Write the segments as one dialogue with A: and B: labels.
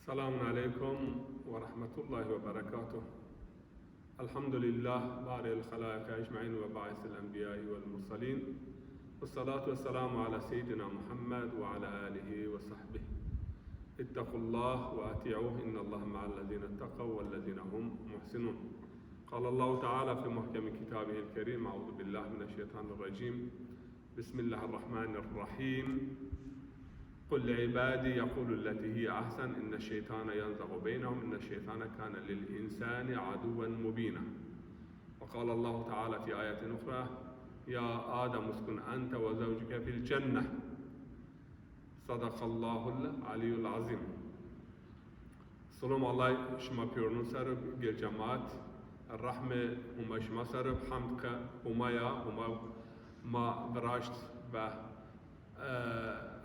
A: السلام عليكم ورحمة الله وبركاته. الحمد لله بارئ الخلائق أجمعين وباعث الأنبياء والمرسلين، والصلاة والسلام على سيدنا محمد وعلى آله وصحبه. اتقوا الله وأطيعوه إن الله مع الذين اتقوا والذين هم محسنون. قال الله تعالى في محكم كتابه الكريم: أعوذ بالله من الشيطان الرجيم. بسم الله الرحمن الرحيم. قل لعبادي يقولوا التي هي أحسن إن الشيطان ينزغ بينهم إن الشيطان كان للإنسان عدوا مبينا. وقال الله تعالى في آية أخرى: يا آدم اسكن أنت وزوجك في الجنة. صدق الله العلي العظيم. سلام الله شما بيرنو سرب جل جماعت الرحمة هما شما سرب حمدك هما يا هما ما براشت به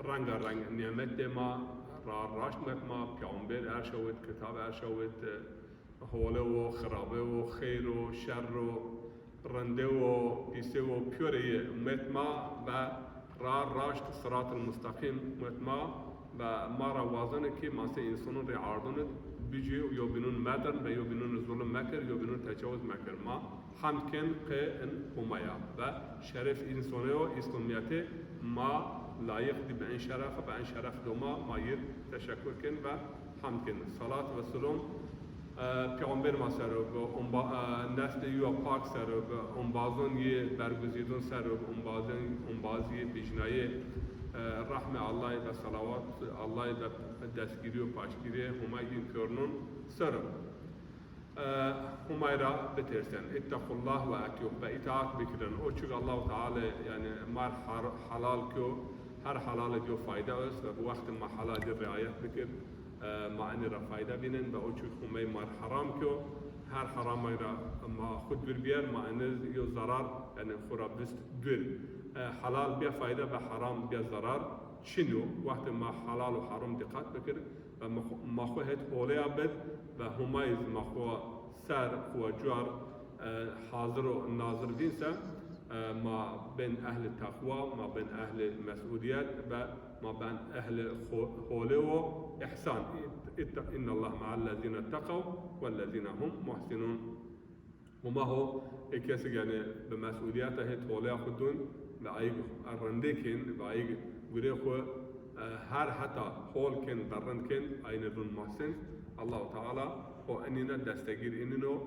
A: رنگ نعمت ما راشت ما پیامبر ارشود کتاب ارشود حوله و خرابه و خیر و شر و رنده و پیسه و پیوره امت ما و راشت صراط المستقیم امت ما و ما را وازنه که ماسه انسانون ری عردنت بيجي يوبنون مدن و يوبنون ظلم مكر يوبنون تجاوز مكر ما حمد كن قن همايا و شرف انسانه و اسلامیت ما لايق دي بأن شرف دوما ما ير تشكر كن و حمد كن صلاة و سلام پیامبر ما سر و نسل یو پاک سر و انبازون یه برگزیدون سر و انبازی بیجنای رحمه الله و صلوات الله و دستگیری و پاشگیری همه این کرنون سر همه را بترسن اتقوا الله و اتیوه و اطاعت بکرن او چون الله تعالی یعنی مار حلال که هر حلال جو فایده است و وقت ما حلال جو رعایت بکر ما این را فایده بینن و او چون همه مار حرام که هر حرام را ما خود بیار ما این یو ضرر یعنی خورا بست دور حلال بیا فایده و حرام بیا ضرر چنو وقت ما حلال و حرام دقت بکر و ما خواهد اولی عبد و همایز ما خواه سر خواه جوار حاضر و ناظر دینسا ما بین اهل تقوی ما بین اهل مسئولیت و ما بین اهل خوله و احسان ان الله مع الذين اتقوا والذين هم محسنون وما هو کسی یعنی به مسئولیت هست خوله خودون و ایگ رنده کن و ایگ گره خو هر حتی حول کن برند کن این دون محسن الله تعالی و انینا دستگیر اینو و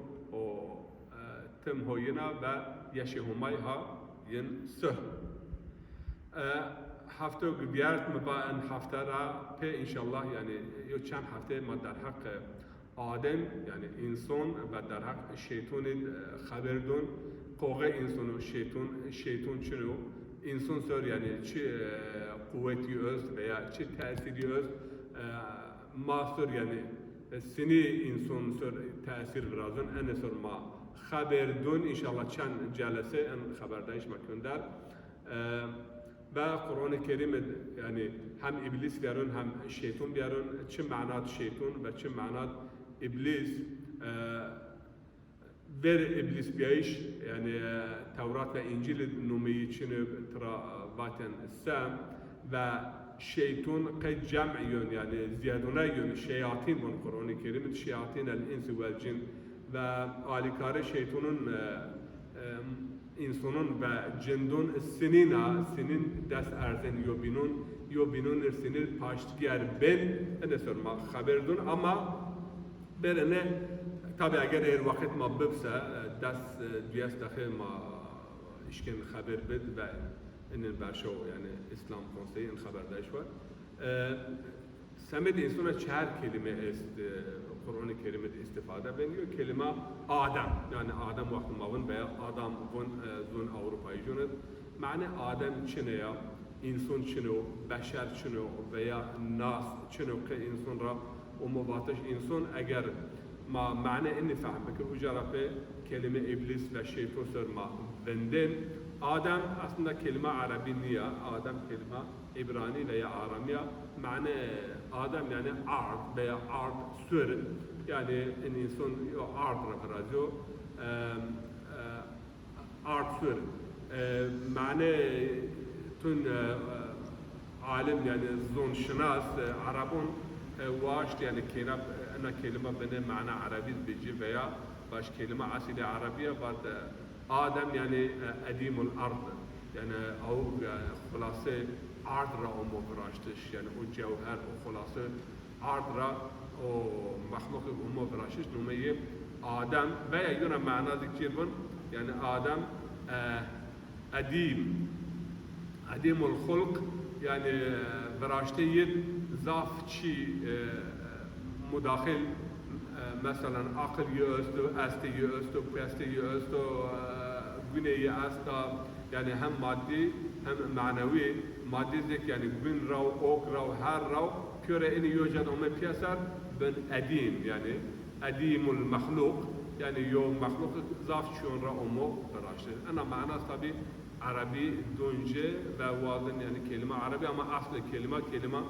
A: تم هوینا و یشه همای ها ین سه هفته بیارت مبا ان هفته را په انشالله یعنی یو چند هفته ما در حق آدم یعنی انسان و در حق شیطان خبر دون قوه انسان و شیطان چنو انسان سر یعنی چه قوتی است و یا چه تأثیری است ما سر یعنی سنی انسان سر تأثیر برازن ان سر ما خبر دون انشالله چند جلسه ان خبردارش مکن در و قرآن کریم یعنی هم ابلیس بیارن هم شیطان بیارن چه معنات شیطان و چه معنات ابلیس بر ابلیس بیایش یعنی تورات و انجیل نومی چنو ترا باتن سام و شیطان قد جمعیون یعنی زیادونه یون شیاطین من قرآن کریم شیاطین الانس و الجن و آلیکار شیطانون insanın ve cindun sinin dest erzen yo binun sinir paştiyer ben ne sorma haberdun ama berene tabi eğer her vakit ma bibse dest diyas daxil ma işken haber bed ve inin berşo yani İslam konseyin haberdaş var Samet insana çher kelime est Kur'an-ı Kerim'de istifade beniyor. Kelime Adem yani Adem vakti mavun veya Adam zon Avrupa'yı jöned. Mane Adem çine ya insan çine beşer çine veya nas çine ki insan ra o mubatış insan eğer mane inni fahm bekir ucarafe kelime iblis ve şeytan sörma benden Adem aslında kelime Arabi niye Adem kelime İbrani veya Aramiya mane Adem yani ard veya ard sür yani insan ard razio ard sür mane tun alim yani zon şinas Arabun واشت يعني كلمة أنا كلمة بنا معنى عربي بيجي بيا باش كلمة أصيلة عربية بعد آدم يعني قديم الأرض يعني أو خلاصة أرض را أمو براشتش يعني أو جوهر أو خلاصة أرض را أو مخلوق أمو براشتش نميه آدم بيا يونا معنى ذكر بن يعني آدم قديم الخلق يعني براشتي ضاف شيء مداخل مثلا عقل يأستو أستي يأستو بيستي يأستو بني أستا يعني هم مادي هم معنوي مادي ذك يعني بن راو أوك راو هر راو كره إني يوجد أمي بيسر بن قديم يعني قديم المخلوق يعني يوم مخلوق ضاف شون را أمو براشتي أنا معنى طبي عربي دونجه ووالدن يعني كلمة عربي أما أصل كلمة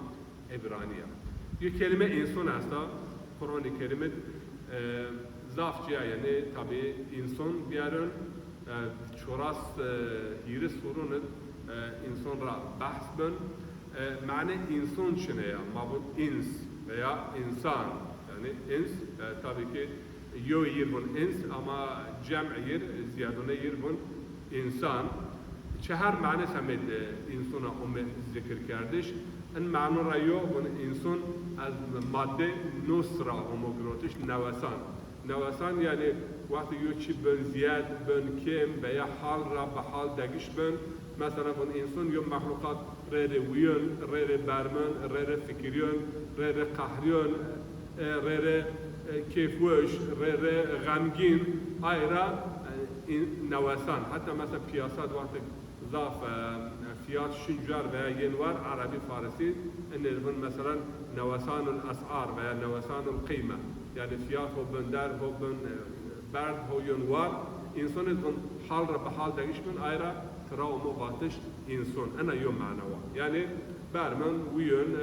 A: عبرانية. ये kelime insan hasta, Kur'an-ı Kerim'in zafçıya yani tabi insan biarın çoras hiri sorunun insanra bahs ben mane insan çine ya mabut ins veya insan yani ins tabii ki yo yirbun ins ama cem'ir ziyadune yirbun insan çehar mane samed insana umme zikir kardeş المعنى رأيو من إنسان از ماده نصرة ومقروتش نوسان يعني وقت يوشي بن زياد بن كم بيا حال را بحال دقش بن مثلا من إنسان يوم مخلوقات غير ويون غير برمن غير فكريون غير قهريون غير كيفوش غير غمگين أيرا نوسان حتى مثلا بياسات وقت ضاف فيات شنجار veya ينوار عربي فارسي ان مثلا نوسان الاسعار veya نوسان القيمه يعني فيات هو بندر هو بن برد هو ينوار انسان من حال بحال دقيش من ايرا تراومو باتش انسان انا يوم معنوا يعني برمن ويون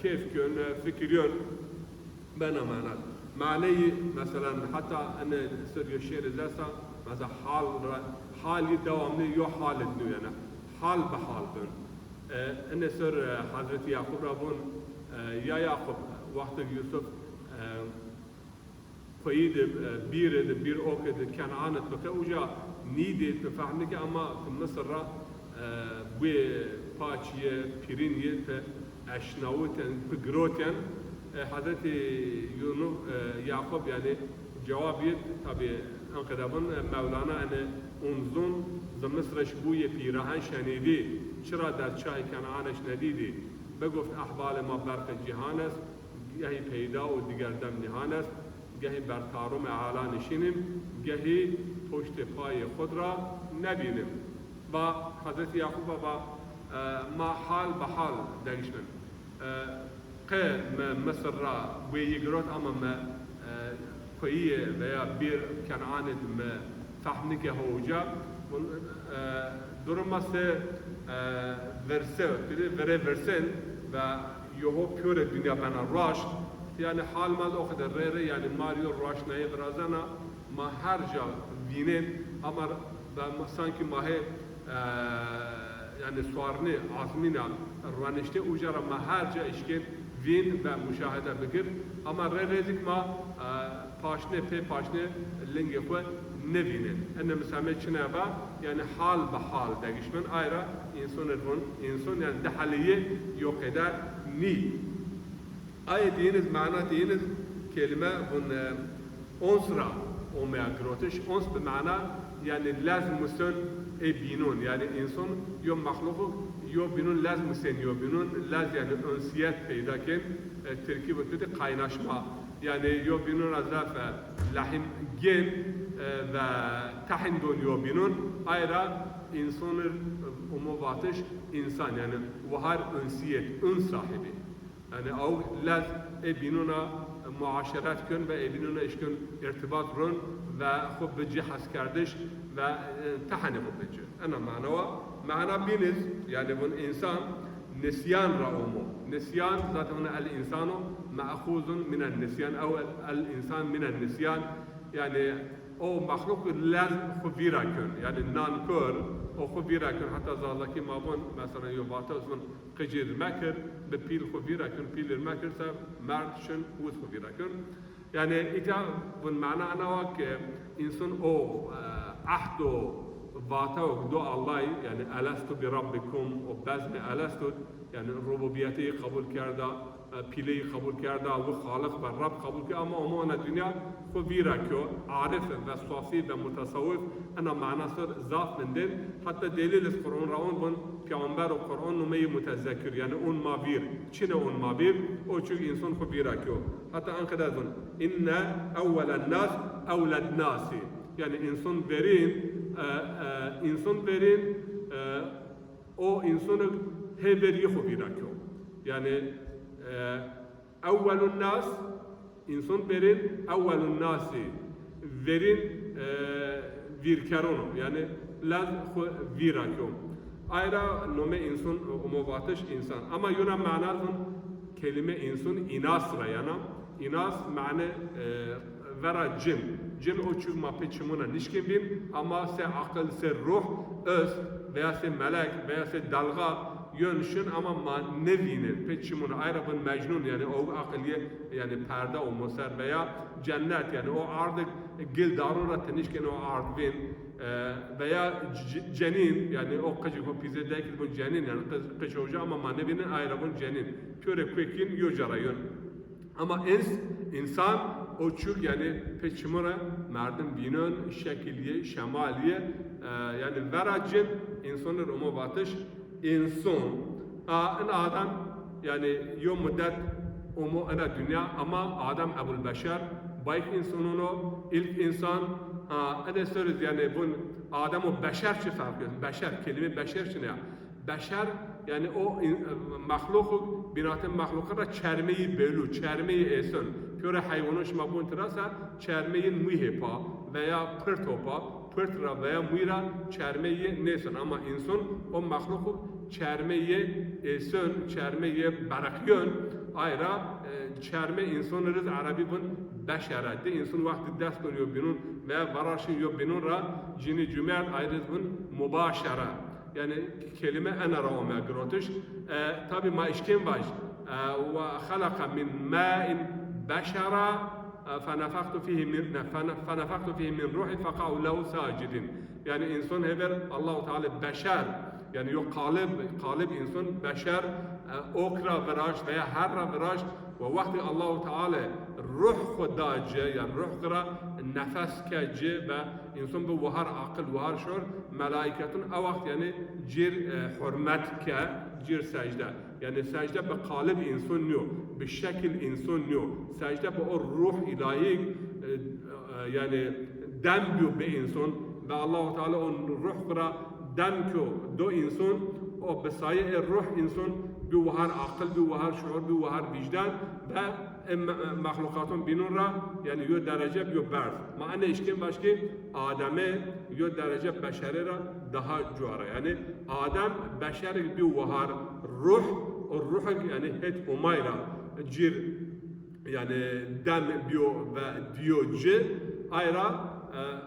A: كيف كون فكريون بنا معنى مثلا حتى ان سر الشيء زاسا مثلا حال دوامني يو حال يعني حال بحال بن ان سر حضرت يعقوب رابون يا يعقوب وقت يوسف قيد بير اوكد كنعانت بك وجا نيدي تفهمك اما في مصر بو باتشيه بيرينيه اشناوتن بجروتن حضرت يعقوب يعني جوابي طبيعي انقدابن مولانا انا انظن زمصرش بوی پیراهن شنیدی چرا در چاه کنعانش ندیدی بگفت احوال ما برق جهان است گهی پیدا و دیگر دم نهان است گهی بر طارم اعلی نشینیم گهی پشت پای خود را نبینیم و حضرت یعقوب با ما حال به حال دگشمن مصر را ویگرات اما ما کویه veya bir Kenan'ın fahmi ke hoca durması verse versen ve yoho pure dünya bana raş yani hal mal o kadar rere yani Mario raş neye birazana ma harca vinen ama ben sanki mahe yani suarni azmina ranişte ucara ma harca işken vin ve müşahede bikir ama rerezik ma paşne linge xwe nevînin. Ene misamet çine ba yani hal be hal degişmen ayra insan yani dehaliye yok eder ni. Ayet diyiniz mana diyiniz kelime bun onsra olmaya grotiş ons be mana yani lazım mısın binun yani insan yo mahluku yo binun lazım mısın yo binun lazım yani önsiyet peyda ken terkib etmede kaynaşma yani yo binun azaf lahim gen ve tahindun yo binun ayra insanın umuvatış insan yani vahar önsiyet ön sahibi yani av laz binuna muaşeret kön ve binuna işkön irtibat run ve خب بجي حس كردش و تحني خب بجي أنا معنى بينز يعني من إنسان نسيان رأومه نسيان ذات هنا الإنسان مأخوذ من النسيان أو الإنسان من النسيان يعني او مخلوق لازم خبيرا كن يعني نانكر او خبيرا كن حتى زالكي ما بون مثلا يوباتوس من قجير مكر ببيل خبيرا كن بيل المكر سب مرشن وز خبيرا كن يعني إذا بالمعنى أنا وك إنسان أو أحدو باتو دو الله يعني ألستو بربكم وبزم ألستو يعني الربوبيتي قبول كردا پیلی قبول کرده و خالق و رب قبول کرده اما امان دنیا خبیره که عارف و صافی و متصوف انا معناصر ذات من دل حتی دلیل از قرآن روان بون پیامبر و قرآن نمی متذکر یعنی اون مابیر چنه اون مابیر او چون انسان خبیره که حتی آن قدر دون ان اول الناس اولاد ناسی یعنی انسان برین او انسان هبری خبیره که یعنی أول الناس إنسان برين أول الناس برين فيركرونو يعني لازم فيراكيوم أيضا نومي إنسان ومواتش إنسان أما يونا معناه كلمة إنسان إناس رأينا إناس معنى ورا جن o çünkü mapeçimuna nişkin bin ama se akıl se ruh öz veya se melek veya se dalga yönüşün ama ne vinin peçimuna ayrabın mecnun yani o akılliye yani perde o musar veya cennet yani o artık gil darura tenişken o ardvin veya cenin yani o kıcık o pizedeki bu cenin yani kıç hoca ama ne vinin ayrabın cenin köre kvekin yojarayın ama insan o çük yani peçimura merdim binön şekilliye şemaliye yani veracın insanlar umu batış insan en adam yani yom müddet umu ana dünya ama adam Ebul Beşer bayk insanunu ilk insan ana söyleriz yani bun adamı beşer çi fark ediyor beşer kelime beşer çi ne beşer yani o mahluk binatın mahluklara çermeyi bölü çermeyi esin köre hayvanış mabun terasa çermeyin mühepa veya pırtopa pırtra veya müra çermeyi nesin ama insan o mahluk çermeyi esin çermeyi barakyon ayra çerme insanlarız Arabi bun beşerette insan vakti dest konuyor bunun veya varaşın yok bunun ra cini cümel ayrız bun mübaşara yani kelime ana ravama grotiş tabi ma işken baş ve halaka min ma'in beşara فنفخت فيه من روحي فقعوا له ساجدين yani insan heber Allah-u Teala beşer yani yok kalıp insan beşer okra viraj veya her viraj ve vakti Allah-u Teala ruh khudace yani ruh kıra nefes kece ve insan bu vahar akıl vahar şur melaiketun o vakt yani cir hürmet ke cir secde yani secde be kalıp insan nyo be şekil insan nyo secde be o ruh ilahi yani dem be insan ve Allah-u Teala on ruh kıra dem ko do insan o besaye ruh insan bir vahar akıl bir vahar şuur bir vahar vicdan ve mahlukatın binun ra yani yo derece yo berz maane işkin başka Adem'e yo derece beşere ra daha cuara yani Adem beşer bir vahar ruh o ruh yani het umayra cir yani dem bio ve diyoce ayra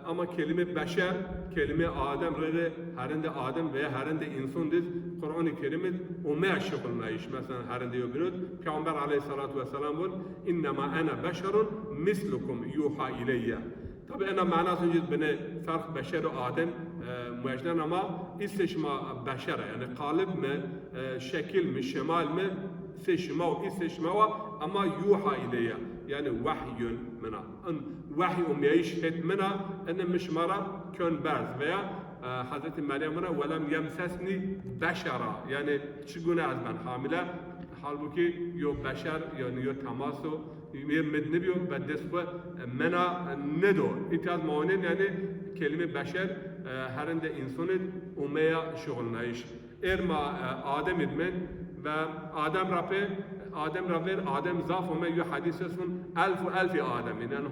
A: ama kelime beşer, kelime Adem rede herinde Adem veya herinde insan diz Kur'an-ı Kerim'in umma şıkılmayış mesela herinde yobunuz Peygamber aleyhissalatu vesselam bul innema ana beşerun mislukum yuha ileyye tabi ana manası cid bine fark beşer ve Adem müecden ama isteşma beşer yani kalıp mı şekil mi şemal mi seçme o isteşme ama yuha ileyye yani vahyün mena vahiy umyeşhet mena enne mişmara kön berz veya Hazreti Meryem'e velem yemsesni beşara yani çigune az ben hamile halbuki yo beşer yani yo temasu mednebi yo ve desbe mena nedo itaz manen yani kelime beşer herinde insanın ummeya şugulnayış erma Adem idmen ve Adem raper Adem zaf ve meyyü hadisesun elfi Adem yani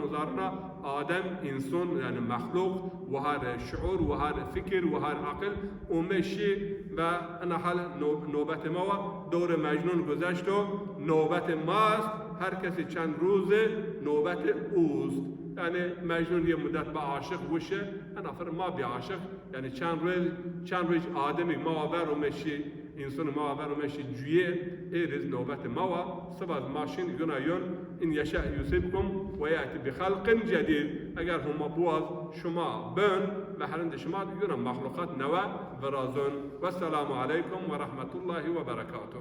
A: hunzarına Adem insan yani mahluk ve her şuur ve her fikir ve her akıl umeşi ve ana hal nöbet ma dor mecnun گذشت و نوبت ماست هر کسی چند روزه نوبت اوست yani mecnun یه مدت به عاشق وشه نفر ما بی عاشق یعنی چند روز آدمی ما و مشی انسان ما و مشی جویه ایرز نوبت ما و سبز ماشین گنایون این یشاء یصیبکم و یأتی بخلق جدید اگر هم بواز شما بن و هرند شما دیگران مخلوقات نوا و رازون و السلام علیکم و رحمت الله و برکاته.